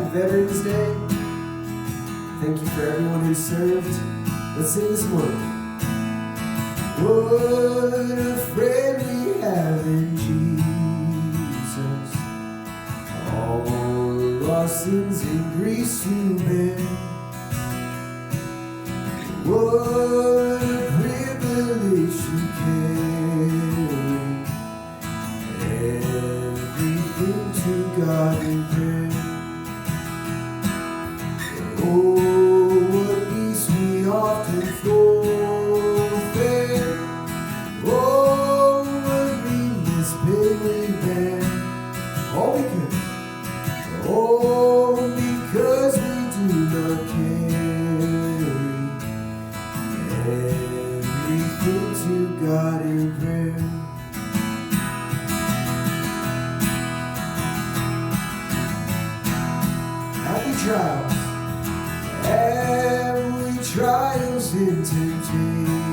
Happy Veterans Day. Thank you for everyone who served. Let's sing this morning. What a friend we have in Jesus. All our sins and griefs to bear. What a privilege to carry everything to God in prayer. Oh, what peace we often forfeit. Oh, what grievous pain we bear. All because, oh, because we do not carry everything to God in prayer. Happy trials. Every trials and temptation.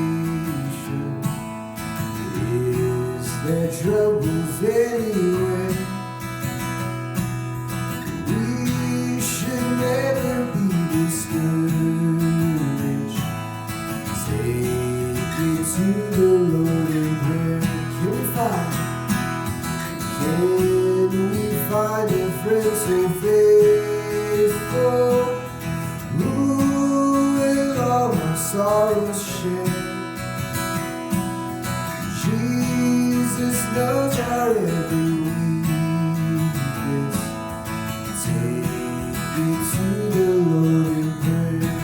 Is there troubles anywhere? We should never be discouraged. Take it to the Lord in prayer. Can we find a friend so faithful? Sorrows share. Jesus knows our every weakness. Take it to the Lord in prayer.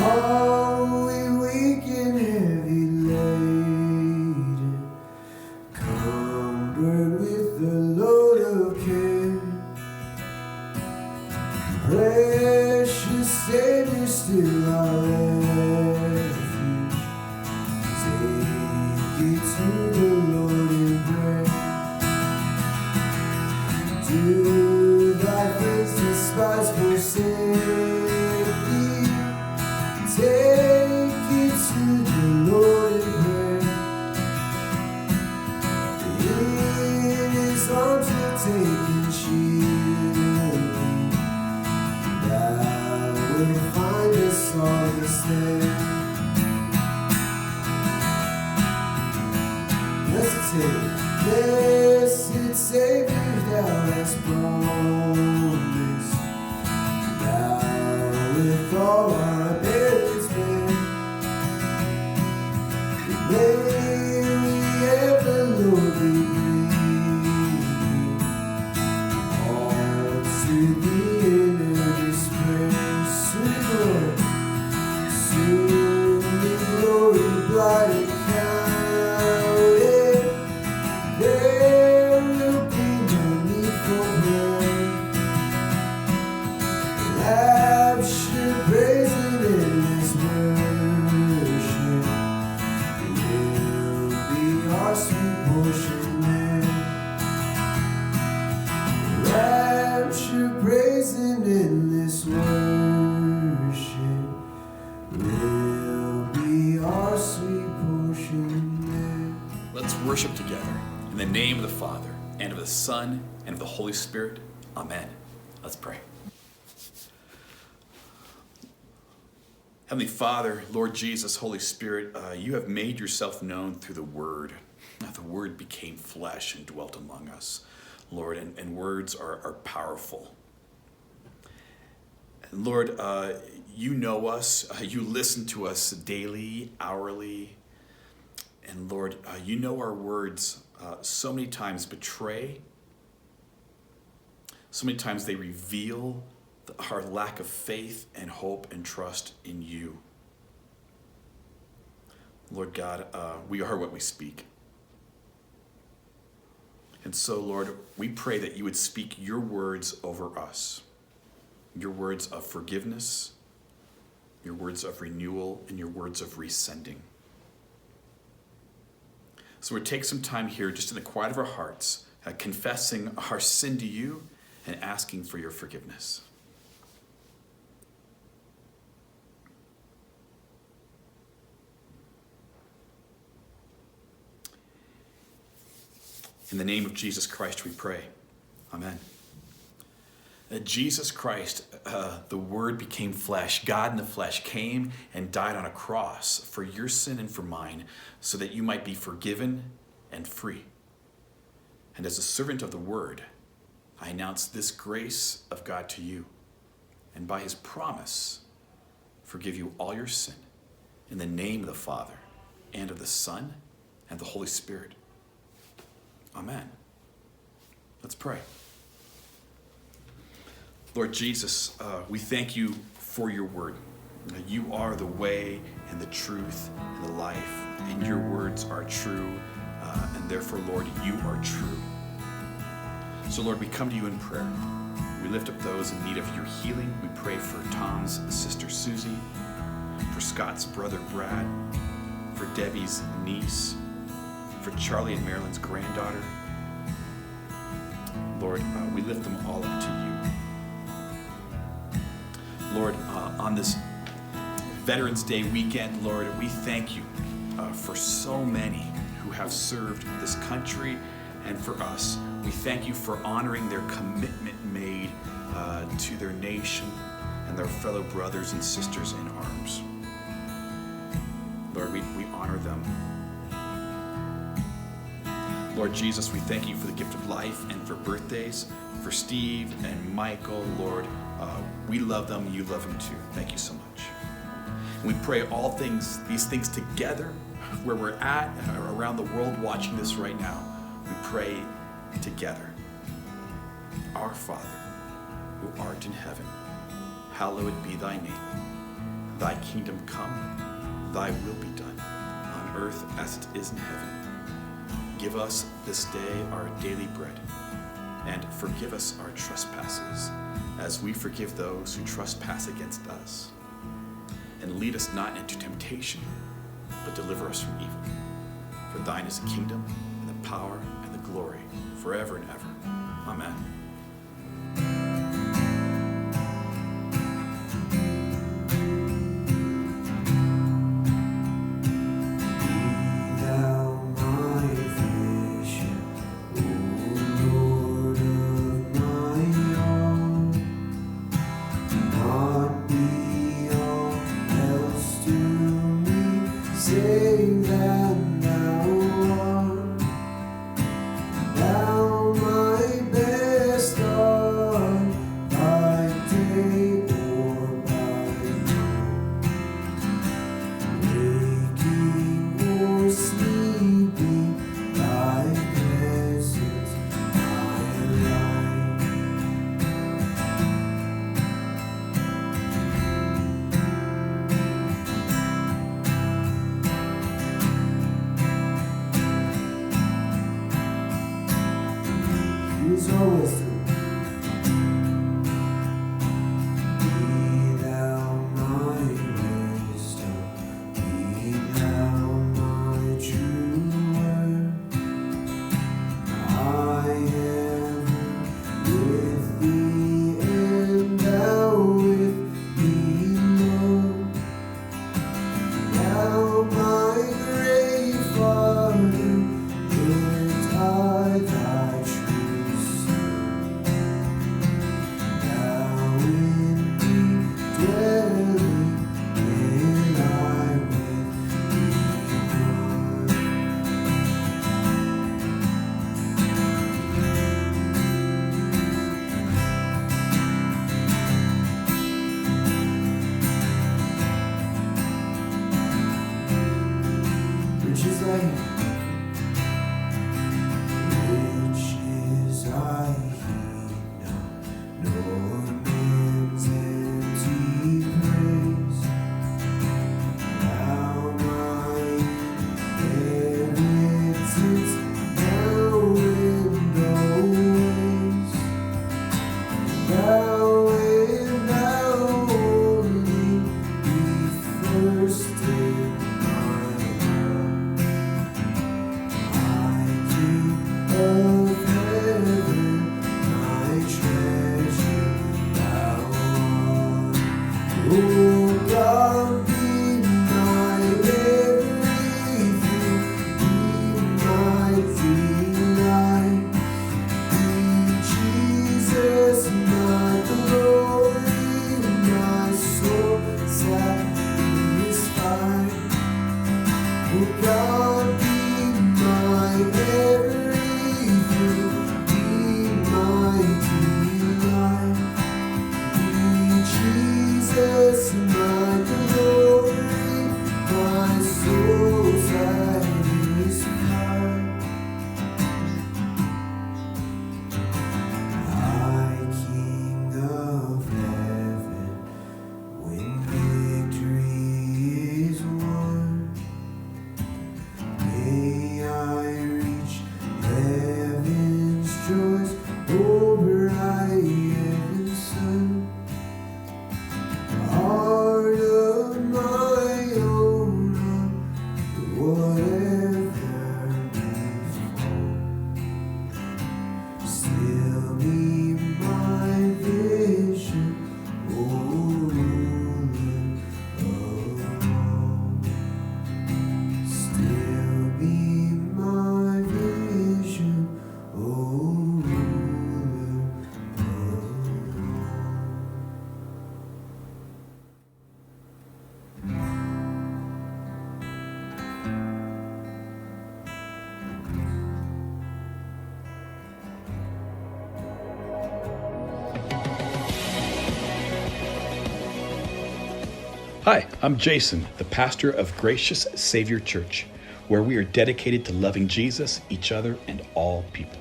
Are we weak and heavy laden, cumbered with the load of care? Precious Savior, still our refuge. Take it to the Lord in prayer. Do thy friends despise forsake thee? Take it to the Lord in prayer. In his arms he'll take and shield thee. Thou wilt find us all the same. Blessed Savior, thou hast promised. Thou with all our burdens bear. May we ever, Lord, be bringing all to thee in earnest prayer. Soon the glory blind and counted. There will be no need for prayer. Rapture, praise, and endless worship will be our sweet portion there. Rapture, praise, and endless worship will be our sweet portion there. Let's worship together in the name of the Father, and of the Son, and of the Holy Spirit. Amen. Let's pray. Heavenly Father, Lord Jesus, Holy Spirit, you have made yourself known through the Word. The Word became flesh and dwelt among us, Lord, and words are powerful. And Lord, you know us, you listen to us daily, hourly, and Lord, you know our words so many times betray, so many times they reveal our lack of faith and hope and trust in you. Lord God, we are what we speak. And so, Lord, we pray that you would speak your words over us, your words of forgiveness, your words of renewal, and your words of resending. So we take some time here just in the quiet of our hearts, confessing our sin to you and asking for your forgiveness. In the name of Jesus Christ we pray. Amen. that Jesus Christ, the Word became flesh, God in the flesh, came and died on a cross for your sin and for mine, so that you might be forgiven and free. And as a servant of the Word, I announce this grace of God to you, and by his promise, forgive you all your sin, in the name of the Father, and of the Son, and the Holy Spirit. Amen. Let's pray. Lord Jesus, we thank you for your word. You are the way and the truth and the life, and your words are true, and therefore, Lord, you are true. So, Lord, we come to you in prayer. We lift up those in need of your healing. We pray for Tom's sister Susie, for Scott's brother Brad, for Debbie's niece, for Charlie and Marilyn's granddaughter. Lord, we lift them all up to you. Lord, on this Veterans Day weekend, Lord, we thank you for so many who have served this country and for us. We thank you for honoring their commitment made to their nation and their fellow brothers and sisters in arms. Lord, we honor them. Lord Jesus, we thank you for the gift of life and for birthdays, for Steve and Michael. Lord, we love them, you love them too. Thank you so much. And we pray these things together, where we're at, around the world watching this right now. We pray together. Our Father, who art in heaven, hallowed be thy name. Thy kingdom come, thy will be done, on earth as it is in heaven. Give us this day our daily bread, and forgive us our trespasses, as we forgive those who trespass against us. And lead us not into temptation, but deliver us from evil. For thine is the kingdom, and the power, and the glory, forever and ever. Amen. Hi, I'm Jason, the pastor of Gracious Savior Church, where we are dedicated to loving Jesus, each other, and all people.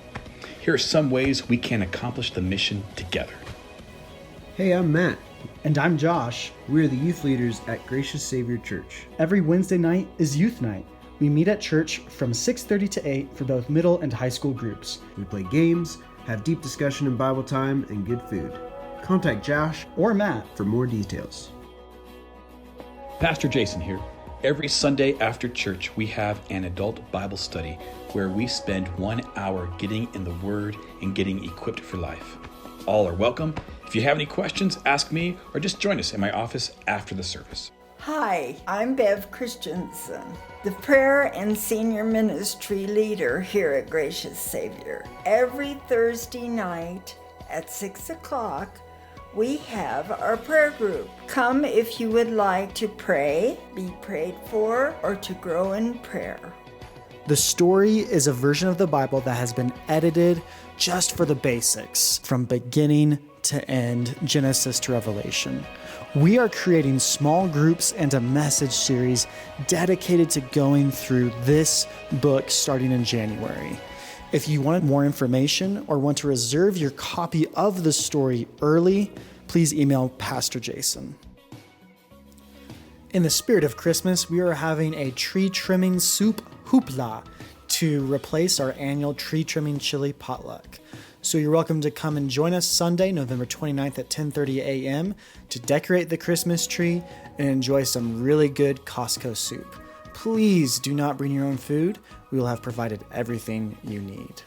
Here are some ways we can accomplish the mission together. Hey, I'm Matt. And I'm Josh. We're the youth leaders at Gracious Savior Church. Every Wednesday night is youth night. We meet at church from 6:30 to 8 for both middle and high school groups. We play games, have deep discussion and Bible time, and good food. Contact Josh Or Matt. for more details. Pastor Jason here. Every Sunday after church, we have an adult Bible study where we spend 1 hour getting in the Word and getting equipped for life. All are welcome. If you have any questions, ask me or just join us in my office after the service. Hi, I'm Bev Christensen, the prayer and senior ministry leader here at Gracious Savior. Every Thursday night at 6 o'clock, we have our prayer group. Come if you would like to pray, be prayed for, or to grow in prayer. The story is a version of the Bible that has been edited just for the basics, from beginning to end, Genesis to Revelation. We are creating small groups and a message series dedicated to going through this book starting in January. If you want more information or want to reserve your copy of the story early, please email Pastor Jason. In the spirit of Christmas, we are having a tree trimming soup hoopla to replace our annual tree trimming chili potluck. So you're welcome to come and join us Sunday, November 29th at 10:30 a.m. to decorate the Christmas tree and enjoy some really good Costco soup. Please do not bring your own food. We will have provided everything you need.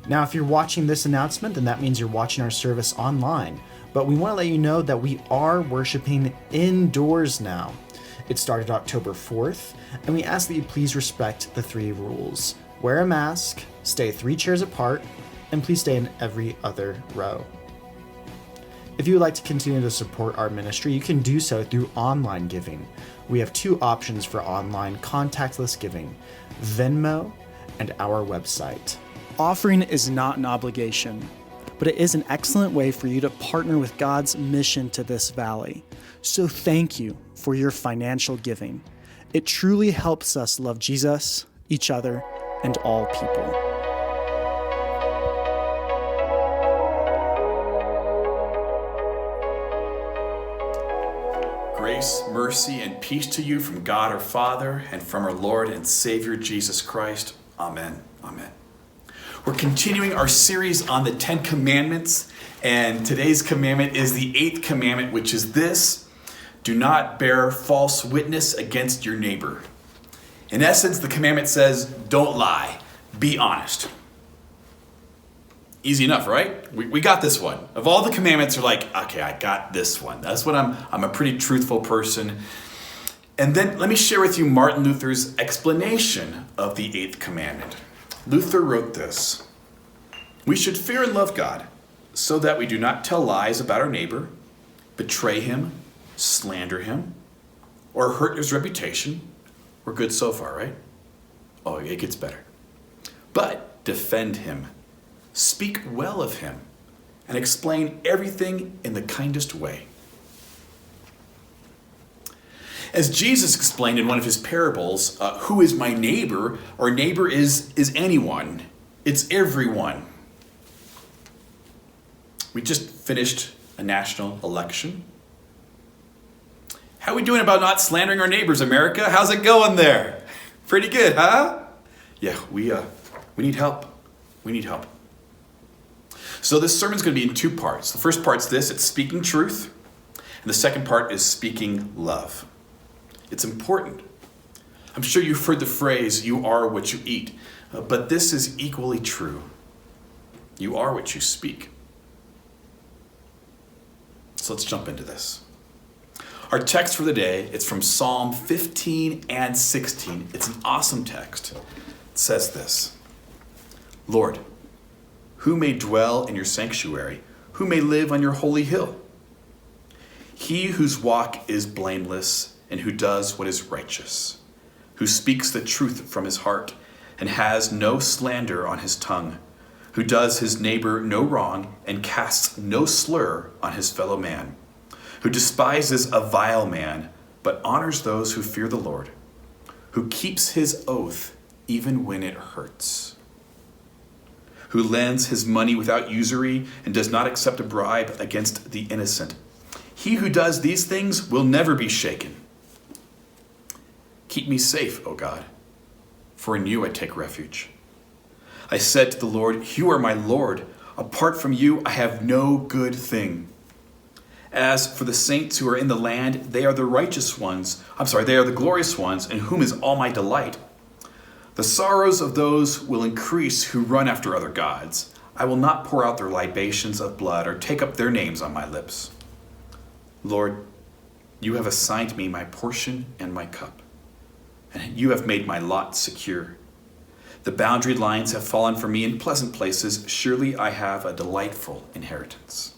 Now, if you're watching this announcement, then that means you're watching our service online. But we want to let you know that we are worshiping indoors now. It started October 4th, and we ask that you please respect the 3 rules. Wear a mask, stay 3 chairs apart, and please stay in every other row. If you would like to continue to support our ministry, you can do so through online giving. We have 2 options for online contactless giving: Venmo and our website. Offering is not an obligation, but it is an excellent way for you to partner with God's mission to this valley. So thank you for your financial giving. It truly helps us love Jesus, each other, and all people. Grace, mercy, and peace to you from God our Father and from our Lord and Savior Jesus Christ. Amen. Amen. We're continuing our series on the 10 Commandments, and today's commandment is the 8th commandment, which is this: do not bear false witness against your neighbor. In essence, the commandment says, don't lie, be honest. Easy enough, right? We got this one. Of all the commandments, are like, okay, I got this one. That's what I'm a pretty truthful person. And then let me share with you Martin Luther's explanation of the 8th commandment. Luther wrote this: we should fear and love God so that we do not tell lies about our neighbor, betray him, slander him, or hurt his reputation. We're good so far, right? Oh, it gets better. But defend him, speak well of him, and explain everything in the kindest way. As Jesus explained in one of his parables, who is my neighbor? Our neighbor is anyone. It's everyone. We just finished a national election. How are we doing about not slandering our neighbors, America? How's it going there? Pretty good, huh? Yeah, we need help. We need help. So this sermon's going to be in 2 parts. The first part's this: it's speaking truth. And the second part is speaking love. It's important. I'm sure you've heard the phrase, you are what you eat. But this is equally true. You are what you speak. So let's jump into this. Our text for the day, it's from Psalm 15 and 16. It's an awesome text. It says this: Lord, who may dwell in your sanctuary? Who may live on your holy hill? He whose walk is blameless and who does what is righteous, who speaks the truth from his heart and has no slander on his tongue, who does his neighbor no wrong and casts no slur on his fellow man, who despises a vile man, but honors those who fear the Lord, who keeps his oath even when it hurts, who lends his money without usury and does not accept a bribe against the innocent. He who does these things will never be shaken. Keep me safe, O God, for in you I take refuge. I said to the Lord, you are my Lord. Apart from you, I have no good thing. As for the saints who are in the land, they are the righteous ones. They are the glorious ones, in whom is all my delight. The sorrows of those will increase who run after other gods. I will not pour out their libations of blood or take up their names on my lips. Lord, you have assigned me my portion and my cup, and you have made my lot secure. The boundary lines have fallen for me in pleasant places. Surely I have a delightful inheritance.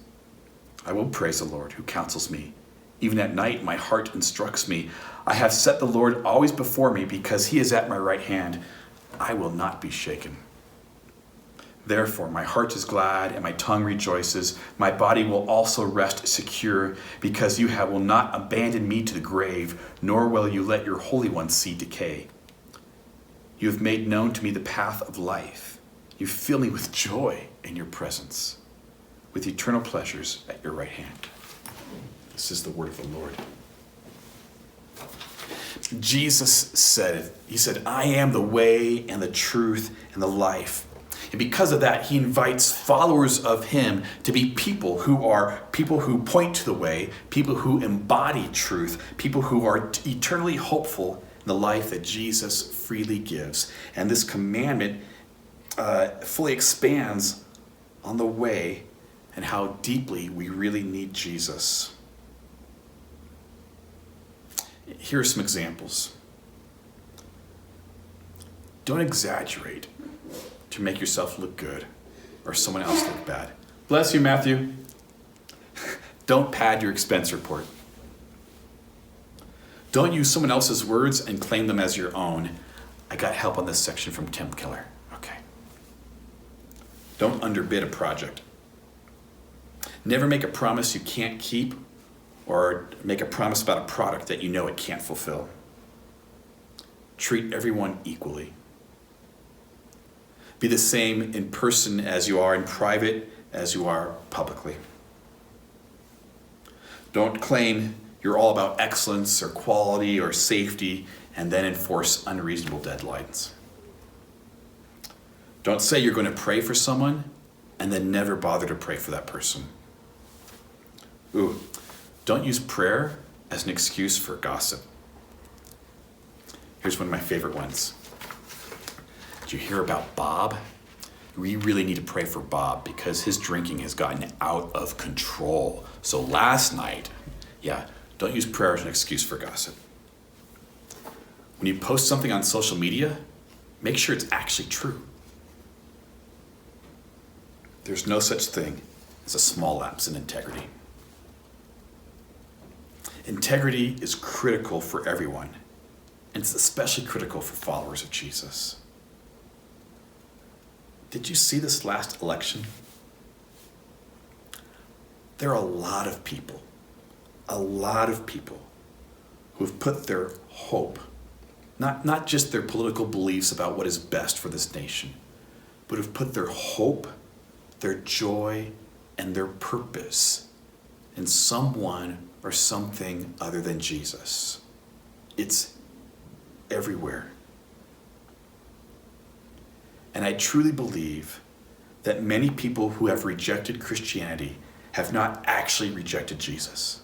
I will praise the Lord who counsels me. Even at night, my heart instructs me. I have set the Lord always before me because he is at my right hand. I will not be shaken. Therefore, my heart is glad and my tongue rejoices. My body will also rest secure because you will not abandon me to the grave, nor will you let your Holy One see decay. You have made known to me the path of life. You fill me with joy in your presence, with eternal pleasures at your right hand. This is the word of the Lord. Jesus said it. He said, I am the way and the truth and the life. And because of that, he invites followers of him to be people who point to the way, people who embody truth, people who are eternally hopeful in the life that Jesus freely gives. And this commandment fully expands on the way and how deeply we really need Jesus. Here are some examples. Don't exaggerate to make yourself look good or someone else look bad. Bless you, Matthew. Don't pad your expense report. Don't use someone else's words and claim them as your own. I got help on this section from Tim Keller. Okay. Don't underbid a project. Never make a promise you can't keep or make a promise about a product that you know it can't fulfill. Treat everyone equally. Be the same in person as you are in private, as you are publicly. Don't claim you're all about excellence or quality or safety and then enforce unreasonable deadlines. Don't say you're going to pray for someone and then never bother to pray for that person. Don't use prayer as an excuse for gossip. Here's one of my favorite ones. Did you hear about Bob? We really need to pray for Bob because his drinking has gotten out of control. So last night, don't use prayer as an excuse for gossip. When you post something on social media, make sure it's actually true. There's no such thing as a small lapse in integrity. Integrity is critical for everyone, and it's especially critical for followers of Jesus. Did you see this last election? There are a lot of people who have put their hope, not just their political beliefs about what is best for this nation, but have put their hope, their joy, and their purpose in someone or something other than Jesus. It's everywhere. And I truly believe that many people who have rejected Christianity have not actually rejected Jesus.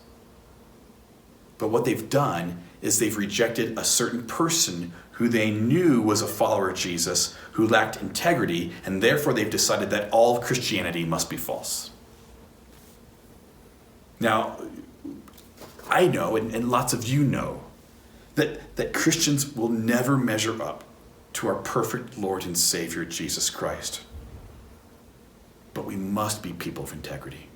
But what they've done is they've rejected a certain person who they knew was a follower of Jesus, who lacked integrity, and therefore they've decided that all of Christianity must be false. Now, I know, and lots of you know, that Christians will never measure up to our perfect Lord and Savior, Jesus Christ. But we must be people of integrity.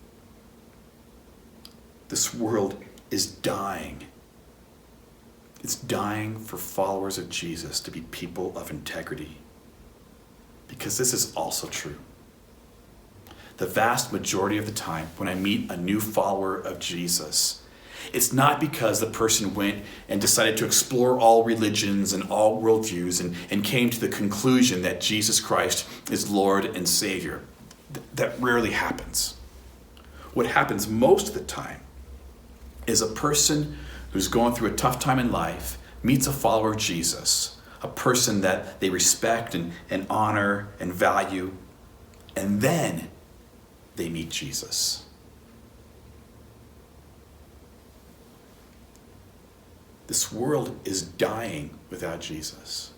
This world is dying. It's dying for followers of Jesus to be people of integrity. Because this is also true. The vast majority of the time, when I meet a new follower of Jesus, It's not because the person went and decided to explore all religions and all worldviews and came to the conclusion that Jesus Christ is Lord and Savior. That rarely happens. What happens most of the time is a person who's going through a tough time in life meets a follower of Jesus, a person that they respect and honor and value, and then they meet Jesus. This world is dying without Jesus.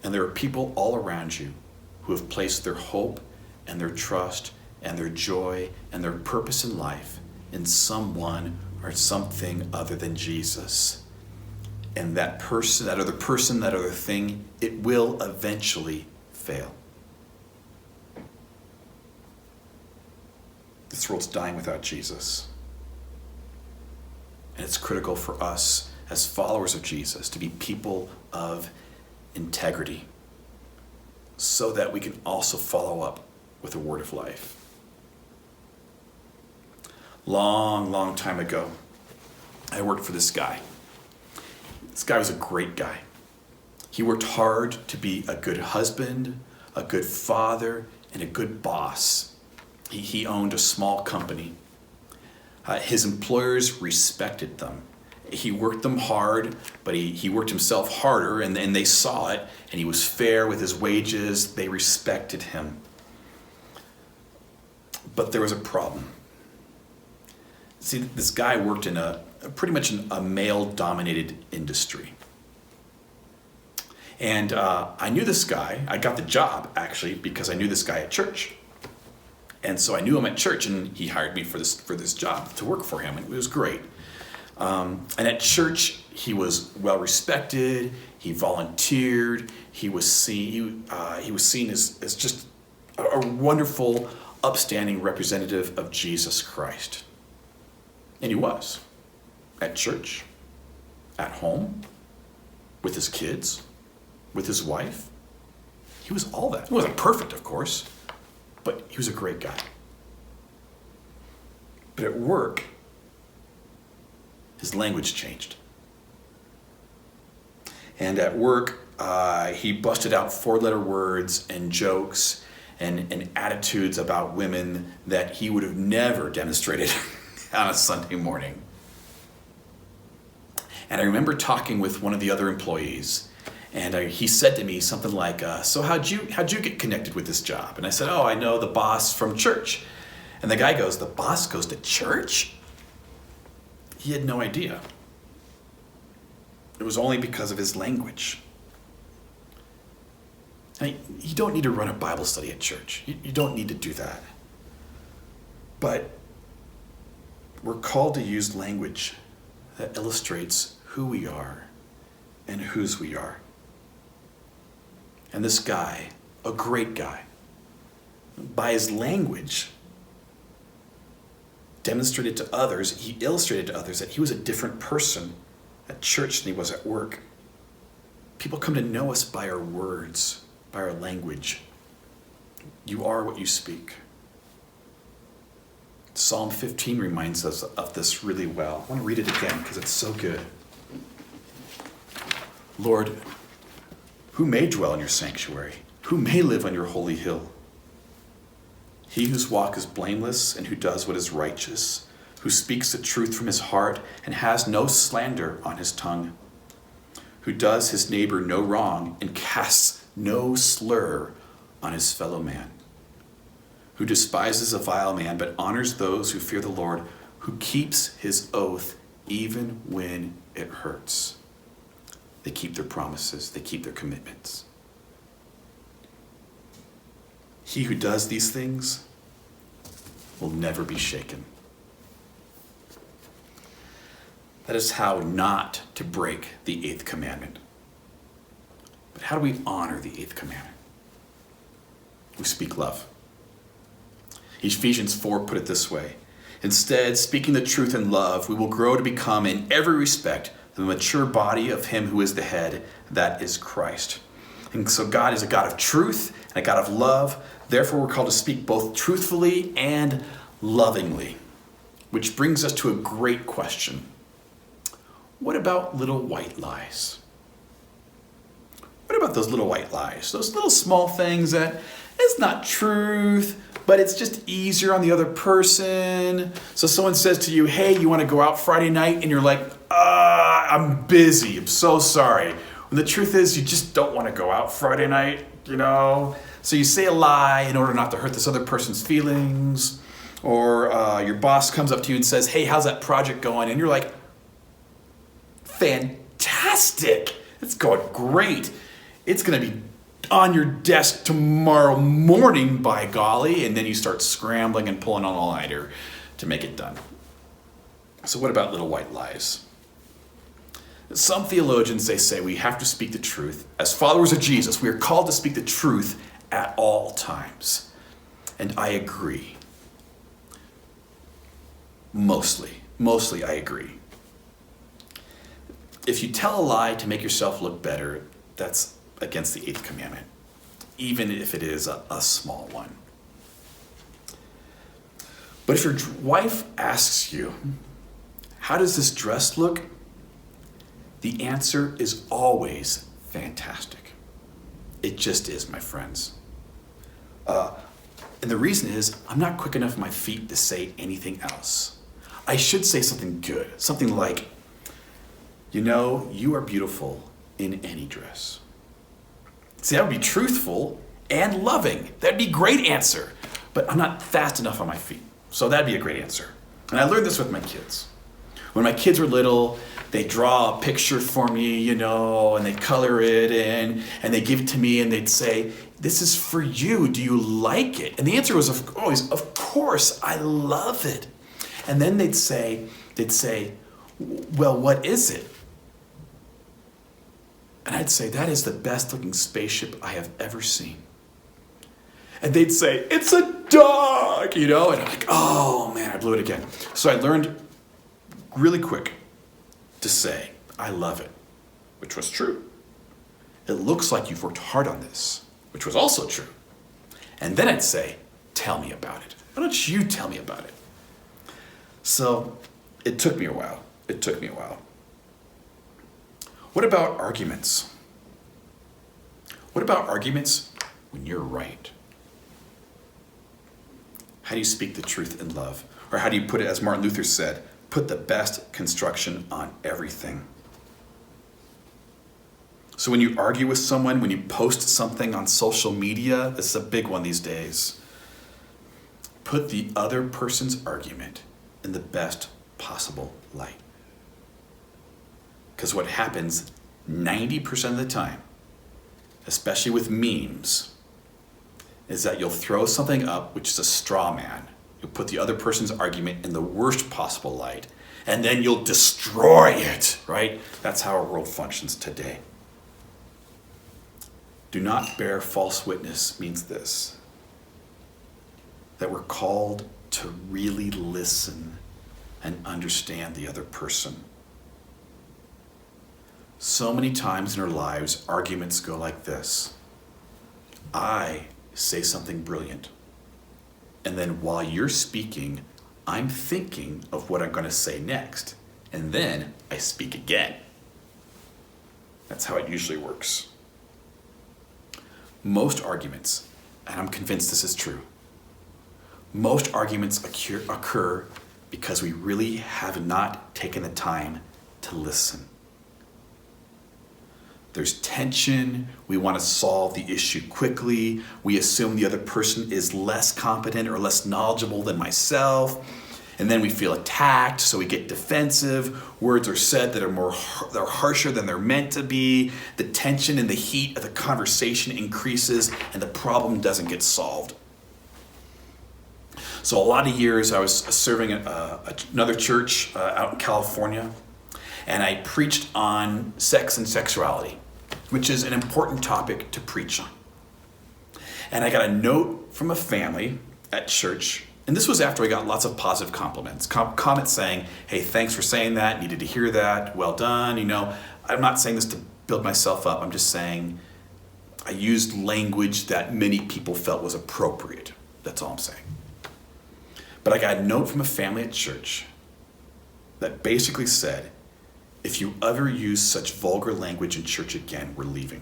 And there are people all around you who have placed their hope and their trust and their joy and their purpose in life in someone or something other than Jesus. And that person, that other person, that other thing, it will eventually fail. This world's dying without Jesus. And it's critical for us as followers of Jesus to be people of integrity so that we can also follow up with a word of life. Long time ago, I worked for this guy. This guy was a great guy. He worked hard to be a good husband, a good father, and a good boss. He owned a small company. His employers respected them. He worked them hard, but he worked himself harder, and they saw it, and he was fair with his wages. They respected him. But there was a problem. See, this guy worked in pretty much a male-dominated industry. And I knew this guy. I got the job, actually, because I knew this guy at church. And so I knew him at church, and he hired me for this job to work for him, and it was great. And at church, he was well respected. He volunteered. He was seen as just a wonderful, upstanding representative of Jesus Christ. And he was at church, at home, with his kids, with his wife. He was all that. He wasn't perfect, of course, but he was a great guy. But at work, his language changed. And at work, he busted out 4-letter words and jokes and attitudes about women that he would have never demonstrated on a Sunday morning. And I remember talking with one of the other employees, and he said to me something like, so how'd you get connected with this job? And I said, I know the boss from church. And the guy goes, the boss goes to church? He had no idea. It was only because of his language. You don't need to run a Bible study at church. You don't need to do that. But we're called to use language that illustrates who we are and whose we are. And this guy, a great guy, by his language, demonstrated to others, he illustrated to others that he was a different person at church than he was at work. People come to know us by our words, by our language. You are what you speak. Psalm 15 reminds us of this really well. I want to read it again because it's so good. Lord, who may dwell in your sanctuary? Who may live on your holy hill? He whose walk is blameless and who does what is righteous, who speaks the truth from his heart and has no slander on his tongue, who does his neighbor no wrong and casts no slur on his fellow man, who despises a vile man but honors those who fear the Lord, who keeps his oath even when it hurts. They keep their promises, they keep their commitments. He who does these things will never be shaken. That is how not to break the 8th commandment. But how do we honor the 8th commandment? We speak love. Ephesians 4 put it this way. Instead, speaking the truth in love, we will grow to become in every respect the mature body of him who is the head, that is Christ. And so God is a God of truth and a God of love. Therefore, we're called to speak both truthfully and lovingly. Which brings us to a great question. What about little white lies? What about those little white lies? Those little small things that it's not truth, but it's just easier on the other person. So someone says to you, hey, you want to go out Friday night? And you're like, I'm busy. I'm so sorry. When the truth is, you just don't want to go out Friday night, So you say a lie in order not to hurt this other person's feelings. Or your boss comes up to you and says, hey, how's that project going? And you're like, fantastic. It's going great. It's going to be on your desk tomorrow morning, by golly. And then you start scrambling and pulling on an all-nighter to make it done. So what about little white lies? Some theologians, they say we have to speak the truth. As followers of Jesus, we are called to speak the truth at all times. And I agree. Mostly I agree. If you tell a lie to make yourself look better, that's against the 8th commandment, even if it is a small one. But if your wife asks you, how does this dress look? The answer is always fantastic. It just is, my friends. And the reason is, I'm not quick enough on my feet to say anything else. I should say something good, something like, you are beautiful in any dress. See, that would be truthful and loving. That'd be a great answer. But I'm not fast enough on my feet. So that'd be a great answer. And I learned this with my kids. When my kids were little, they draw a picture for me, and they color it in, and they give it to me, and they'd say, this is for you. Do you like it? And the answer was always, of course, I love it. And then they'd say, well, what is it? And I'd say, that is the best looking spaceship I have ever seen. And they'd say, it's a dog, and I'm like, oh man, I blew it again. So I learned really quick to say, I love it, which was true. It looks like you've worked hard on this, which was also true. And then I'd say, tell me about it. Why don't you tell me about it? So it took me a while. What about arguments? What about arguments when you're right? How do you speak the truth in love? Or how do you put it, as Martin Luther said, put the best construction on everything? So when you argue with someone, when you post something on social media, this is a big one these days, put the other person's argument in the best possible light. Because what happens 90% of the time, especially with memes, is that you'll throw something up which is a straw man. You'll put the other person's argument in the worst possible light, and then you'll destroy it, right? That's how our world functions today. Do not bear false witness means this, that we're called to really listen and understand the other person. So many times in our lives, arguments go like this. I say something brilliant, and then while you're speaking, I'm thinking of what I'm going to say next, and then I speak again. That's how it usually works. Most arguments, and I'm convinced this is true, most arguments occur because we really have not taken the time to listen. There's tension, we want to solve the issue quickly, we assume the other person is less competent or less knowledgeable than myself, and then we feel attacked, so we get defensive, words are said that they're harsher than they're meant to be, the tension and the heat of the conversation increases, and the problem doesn't get solved. So a lot of years I was serving another church out in California, and I preached on sex and sexuality, which is an important topic to preach on. And I got a note from a family at church, and this was after I got lots of positive compliments. Comments saying, hey, thanks for saying that, needed to hear that, well done. I'm not saying this to build myself up, I'm just saying I used language that many people felt was appropriate. That's all I'm saying. But I got a note from a family at church that basically said, if you ever use such vulgar language in church again, we're leaving.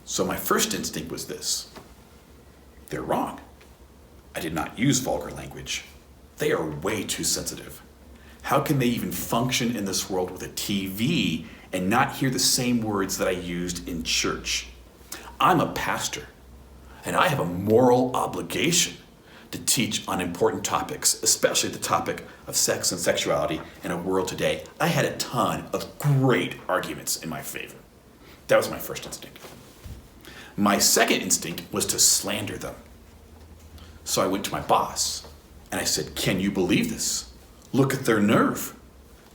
So my first instinct was this: they're wrong. I did not use vulgar language. They are way too sensitive. How can they even function in this world with a TV and not hear the same words that I used in church? I'm a pastor, and I have a moral obligation to teach on important topics, especially the topic of sex and sexuality in a world today. I had a ton of great arguments in my favor. That was my first instinct. My second instinct was to slander them. So I went to my boss and I said, can you believe this? Look at their nerve.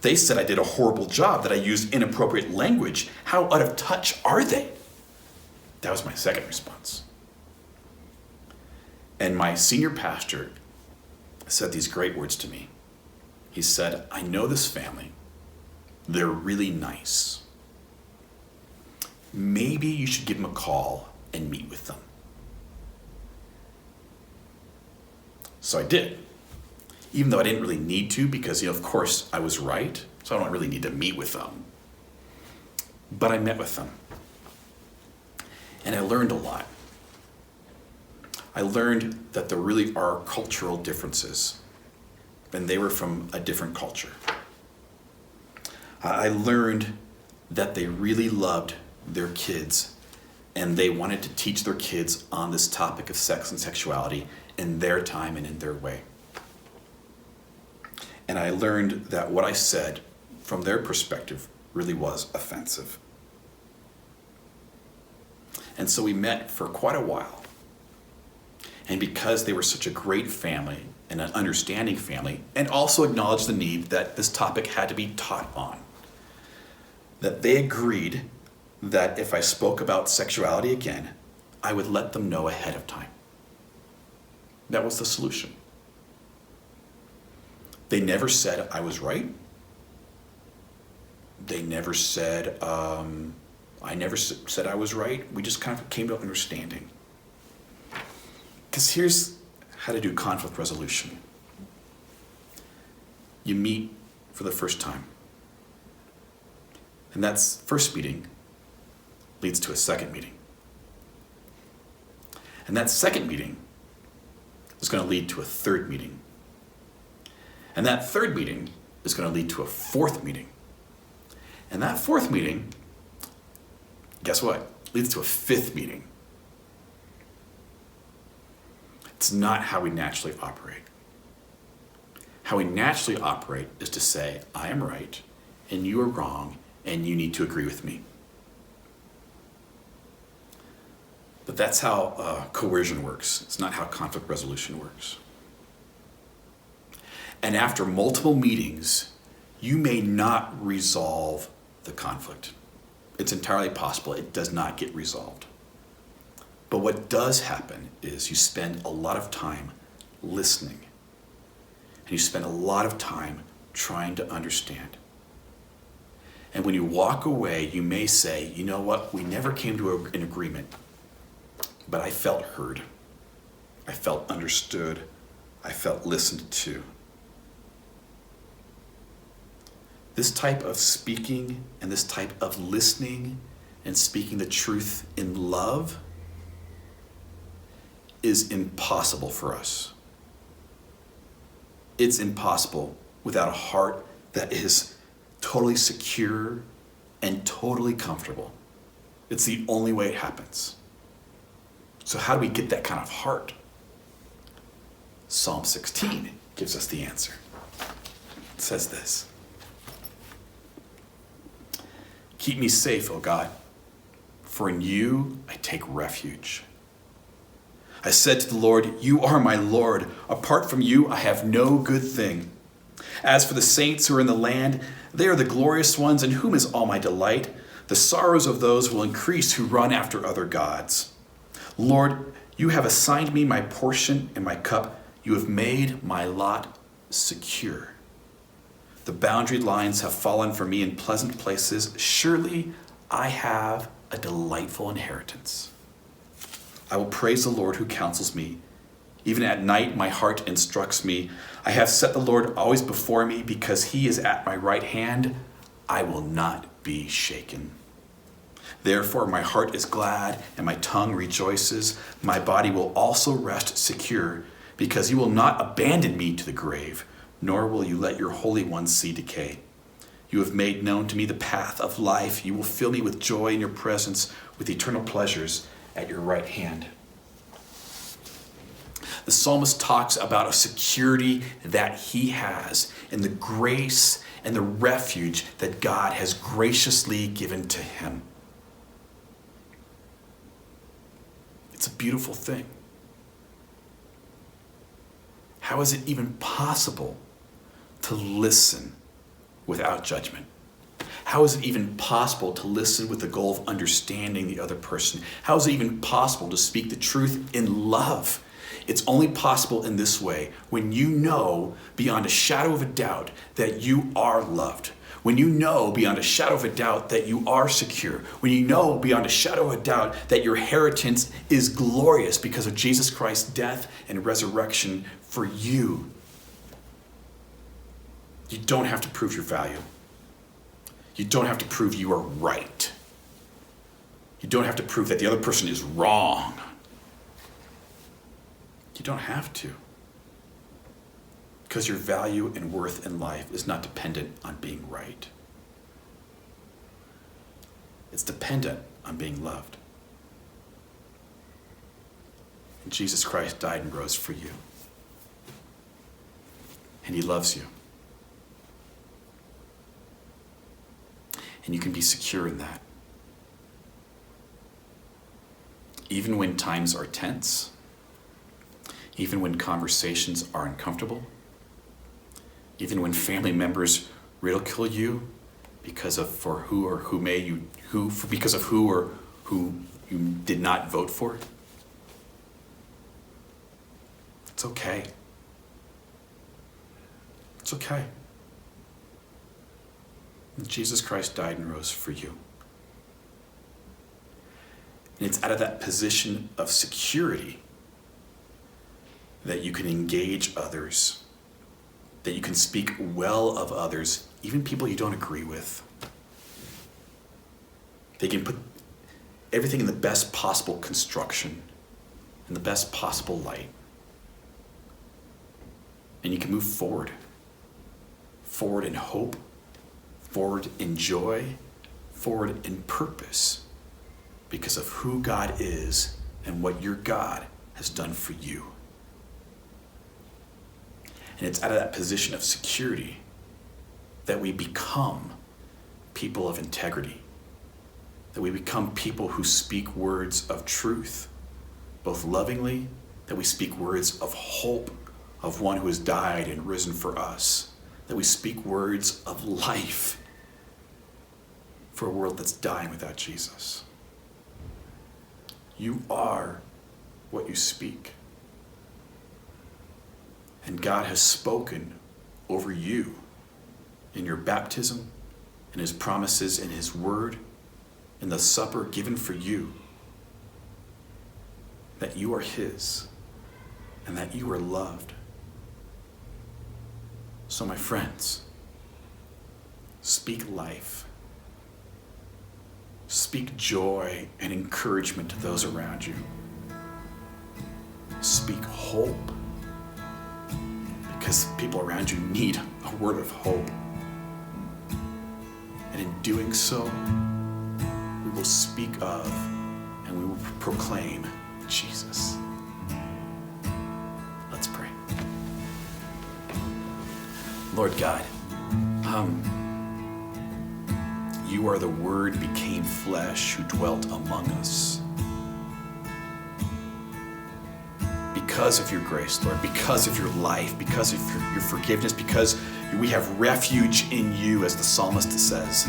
They said I did a horrible job, that I used inappropriate language. How out of touch are they? That was my second response. And my senior pastor said these great words to me. He said, I know this family. They're really nice. Maybe you should give them a call and meet with them. So I did, even though I didn't really need to, because, of course, I was right, so I don't really need to meet with them. But I met with them, and I learned a lot. I learned that there really are cultural differences, and they were from a different culture. I learned that they really loved their kids, and they wanted to teach their kids on this topic of sex and sexuality in their time and in their way. And I learned that what I said from their perspective really was offensive. And so we met for quite a while. And because they were such a great family and an understanding family, and also acknowledged the need that this topic had to be taught on, that they agreed that if I spoke about sexuality again, I would let them know ahead of time. That was the solution. They never said I was right. They never said, I never said I was right. We just kind of came to understanding. Because here's how to do conflict resolution. You meet for the first time. And that first meeting leads to a second meeting. And that second meeting is going to lead to a third meeting. And that third meeting is going to lead to a fourth meeting. And that fourth meeting, guess what? Leads to a fifth meeting. It's not how we naturally operate. How we naturally operate is to say, I am right, and you are wrong, and you need to agree with me. But that's how coercion works. It's not how conflict resolution works. And after multiple meetings, you may not resolve the conflict. It's entirely possible it does not get resolved. But what does happen is you spend a lot of time listening. And you spend a lot of time trying to understand. And when you walk away, you may say, you know what, we never came to an agreement, but I felt heard. I felt understood. I felt listened to. This type of speaking and this type of listening and speaking the truth in love is impossible for us. It's impossible without a heart that is totally secure and totally comfortable. It's the only way it happens. So how do we get that kind of heart? Psalm 16 gives us the answer. It says this: keep me safe, O God, for in you I take refuge. I said to the Lord, you are my Lord. Apart from you, I have no good thing. As for the saints who are in the land, they are the glorious ones in whom is all my delight. The sorrows of those will increase who run after other gods. Lord, you have assigned me my portion and my cup. You have made my lot secure. The boundary lines have fallen for me in pleasant places. Surely I have a delightful inheritance. I will praise the Lord who counsels me. Even at night, my heart instructs me. I have set the Lord always before me. Because he is at my right hand, I will not be shaken. Therefore, my heart is glad and my tongue rejoices. My body will also rest secure, because you will not abandon me to the grave, nor will you let your Holy One see decay. You have made known to me the path of life. You will fill me with joy in your presence, with eternal pleasures at your right hand. The psalmist talks about a security that he has in the grace and the refuge that God has graciously given to him. It's a beautiful thing. How is it even possible to listen without judgment? How is it even possible to listen with the goal of understanding the other person? How is it even possible to speak the truth in love? It's only possible in this way, when you know beyond a shadow of a doubt that you are loved. When you know beyond a shadow of a doubt that you are secure. When you know beyond a shadow of a doubt that your inheritance is glorious because of Jesus Christ's death and resurrection for you. You don't have to prove your value. You don't have to prove you are right. You don't have to prove that the other person is wrong. You don't have to. Because your value and worth in life is not dependent on being right. It's dependent on being loved. And Jesus Christ died and rose for you. And he loves you. And you can be secure in that. Even when times are tense, even when conversations are uncomfortable, even when family members ridicule you because of who or who you did not vote for, it's okay. It's okay. Jesus Christ died and rose for you. And it's out of that position of security that you can engage others, that you can speak well of others, even people you don't agree with. They can put everything in the best possible construction, in the best possible light. And you can move forward. Forward in hope, forward in joy, forward in purpose, because of who God is and what your God has done for you. And it's out of that position of security that we become people of integrity, that we become people who speak words of truth, both lovingly, that we speak words of hope of one who has died and risen for us, that we speak words of life for a world that's dying without Jesus. You are what you speak. And God has spoken over you in your baptism, in his promises, in his word, in the supper given for you, that you are his and that you are loved. So my friends, speak life. Speak joy and encouragement to those around you. Speak hope, because people around you need a word of hope. And in doing so, we will speak of and we will proclaim Jesus. Let's pray. Lord God, you are the Word became flesh who dwelt among us. Because of your grace, Lord, because of your life, because of your forgiveness, because we have refuge in you, as the psalmist says.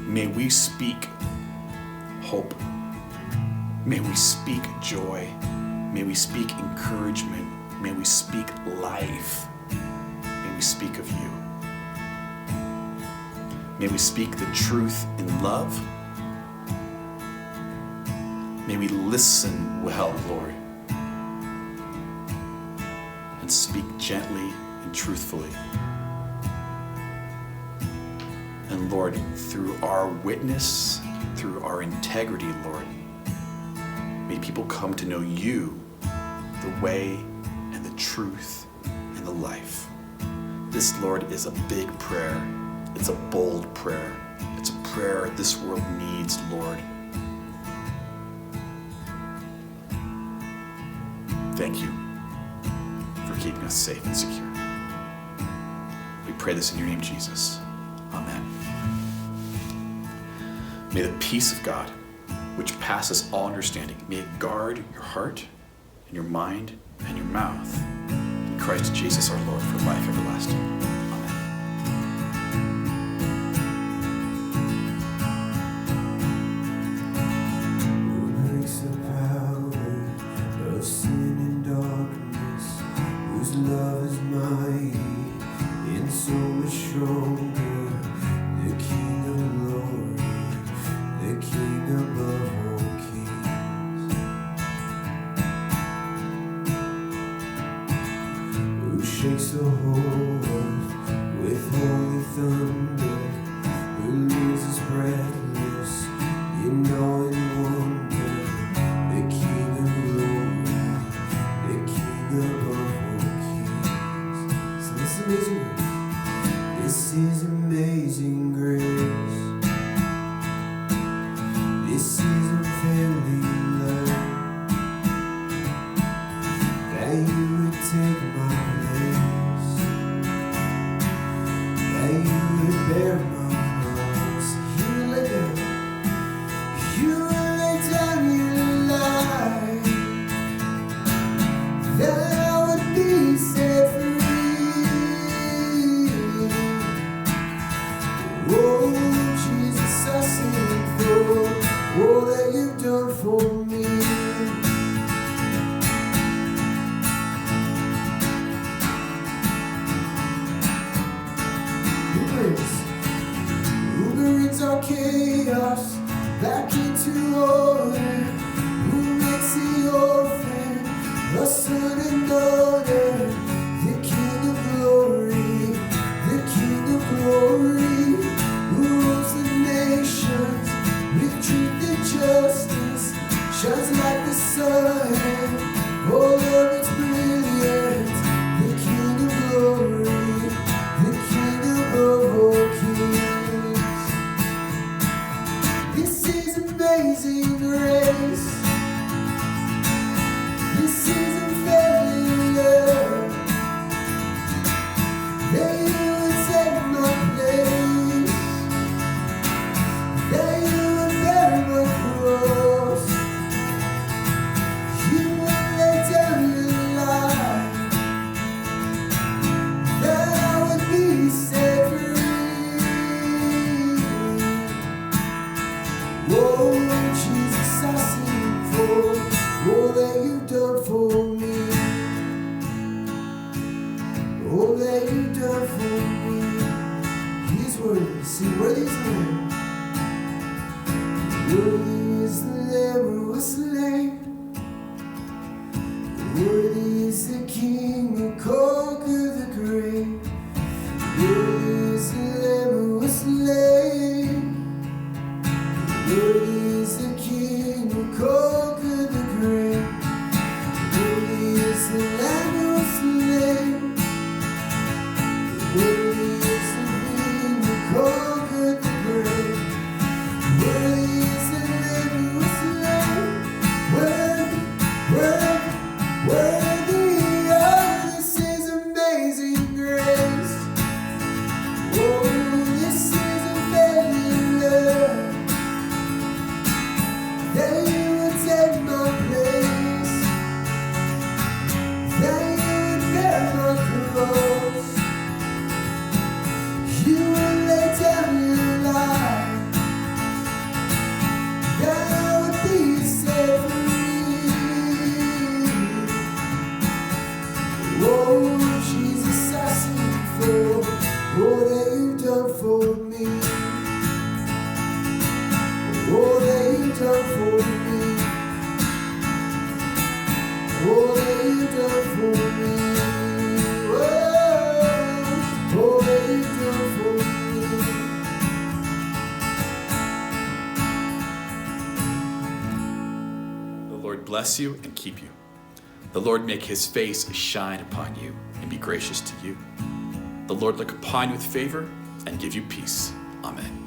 May we speak hope. May we speak joy. May we speak encouragement. May we speak life. May we speak of you. May we speak the truth in love. May we listen well, Lord. speak gently and truthfully. And Lord, through our witness, through our integrity, Lord, may people come to know you, the way and the truth and the life. This, Lord, is a big prayer. It's a bold prayer. It's a prayer this world needs, Lord. Thank you for keeping us safe and secure. We pray this in your name, Jesus. Amen. May the peace of God, which passes all understanding, may it guard your heart and your mind and your mouth in Christ Jesus our Lord for life everlasting. Amen. Who breaks the power of sin and darkness, whose love is mighty and so much stronger, the King of glory, the King above all kings, who shakes the whole earth with holy thunder, who leaves us breathless in awe and wonder, the King of glory, the King above all kings. So this is amazing grace. This is amazing grace. This is unfailing love, that you would take my place, that you would bear my cross. You would lay down, you would lay down your life, that I would be set free. Oh, Jesus, I sing for all that you've done for me. Who brings our chaos back into order? Who makes the orphan a son and daughter? The King of glory, the King of glory, who rules the nations with truth and justice, shines like the sun. All of its brilliance, the King of glory, the King above all kings. This is amazing grace. This is unfailing love, that you would take my place, that you would bear my cross, you would lay down your life, that I would be set free. Oh, Jesus, I sing for all that you've done for me, all that you've done for me. He's worthy, sing, worthy is the Lamb. Worthy is the Lamb who was slain. Worthy is the King who conquered the grave. Worthy is the Lamb who was slain. Worthy is the King who conquered the grave. Worthy is the Lamb who was slain. Worthy is the King who conquered the grave. Worthy is the Lamb who was Lord bless you and keep you. The Lord make his face shine upon you and be gracious to you. The Lord look upon you with favor and give you peace. Amen.